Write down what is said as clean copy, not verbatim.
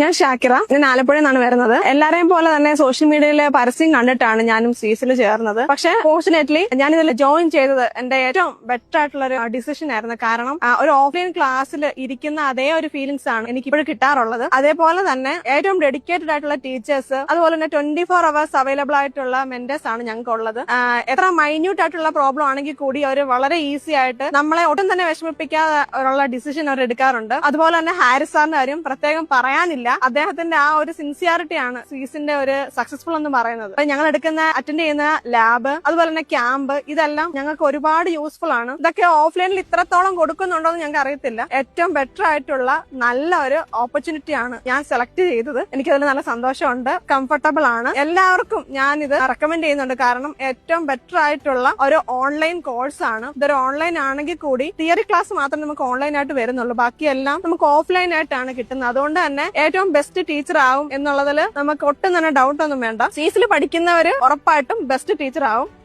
ഞാൻ ഷാക്കിറ. ഞാൻ ആലപ്പുഴയിൽ നിന്നാണ് വരുന്നത്. എല്ലാരെയും പോലെ തന്നെ സോഷ്യൽ മീഡിയയിലെ പരസ്യം കണ്ടിട്ടാണ് ഞാനും സീസിൽ ചേർന്നത്. പക്ഷെ ഫോർച്ചുനേറ്റ്ലി ഞാൻ ഇതിൽ ജോയിൻ ചെയ്തത് എന്റെ ഏറ്റവും ബെറ്റർ ആയിട്ടുള്ള ഒരു ഡിസിഷൻ ആയിരുന്നു. കാരണം ഒരു ഓഫ്ലൈൻ ക്ലാസ്സിൽ ഇരിക്കുന്ന അതേ ഒരു ഫീലിംഗ്സ് ആണ് എനിക്ക് ഇപ്പോഴും കിട്ടാറുള്ളത്. അതേപോലെ തന്നെ ഏറ്റവും ഡെഡിക്കേറ്റഡ് ആയിട്ടുള്ള ടീച്ചേഴ്സ്, അതുപോലെ തന്നെ 24 hours അവൈലബിൾ ആയിട്ടുള്ള മെന്റേഴ്സ് ആണ് ഞങ്ങൾക്ക് ഉള്ളത്. എത്ര മൈന്യൂട്ട് ആയിട്ടുള്ള പ്രോബ്ലം ആണെങ്കിൽ കൂടി അവർ വളരെ ഈസി ആയിട്ട് നമ്മളെ ഒട്ടും തന്നെ വിഷമിപ്പിക്കാതെ ഉള്ള ഡിസിഷൻ അവർ എടുക്കാറുണ്ട്. അതുപോലെ തന്നെ ഹാരിസ് സാറിന്റെ കാര്യം പ്രത്യേകം പറയാനില്ല. അദ്ദേഹത്തിന്റെ ആ ഒരു സിൻസിയാരിറ്റി ആണ് സീസിന്റെ ഒരു സക്സസ്ഫുൾ എന്ന് പറയുന്നത്. ഞങ്ങൾ അറ്റൻഡ് ചെയ്യുന്ന ലാബ്, അതുപോലെ തന്നെ ക്യാമ്പ്, ഇതെല്ലാം ഞങ്ങൾക്ക് ഒരുപാട് യൂസ്ഫുൾ ആണ്. ഇതൊക്കെ ഓഫ്ലൈനിൽ ഇത്രത്തോളം കൊടുക്കുന്നുണ്ടോ എന്ന് ഞങ്ങൾക്ക് അറിയത്തില്ല. ഏറ്റവും ബെറ്റർ ആയിട്ടുള്ള നല്ല ഒരു ഓപ്പർച്യൂണിറ്റി ആണ് ഞാൻ സെലക്ട് ചെയ്തത്. എനിക്കതിൽ നല്ല സന്തോഷമുണ്ട്, കംഫർട്ടബിൾ ആണ്. എല്ലാവർക്കും ഞാൻ ഇത് റെക്കമെൻഡ് ചെയ്യുന്നുണ്ട്. കാരണം ഏറ്റവും ബെറ്റർ ആയിട്ടുള്ള ഒരു ഓൺലൈൻ കോഴ്സ് ആണ്. ഇതൊരു ഓൺലൈൻ ആണെങ്കിൽ കൂടി തിയറി ക്ലാസ് മാത്രമേ നമുക്ക് ഓൺലൈൻ ആയിട്ട് വരുന്നുള്ളൂ. ബാക്കിയെല്ലാം നമുക്ക് ഓഫ്ലൈൻ ആയിട്ടാണ് കിട്ടുന്നത്. അതുകൊണ്ട് തന്നെ ഏറ്റവും ബെസ്റ്റ് ടീച്ചർ ആവും എന്നുള്ളതിൽ നമുക്ക് ഒട്ടും തന്നെ ഡൗട്ട് ഒന്നും വേണ്ട. സീസിൽ പഠിക്കുന്നവര് ഉറപ്പായിട്ടും ബെസ്റ്റ് ടീച്ചർ ആവും.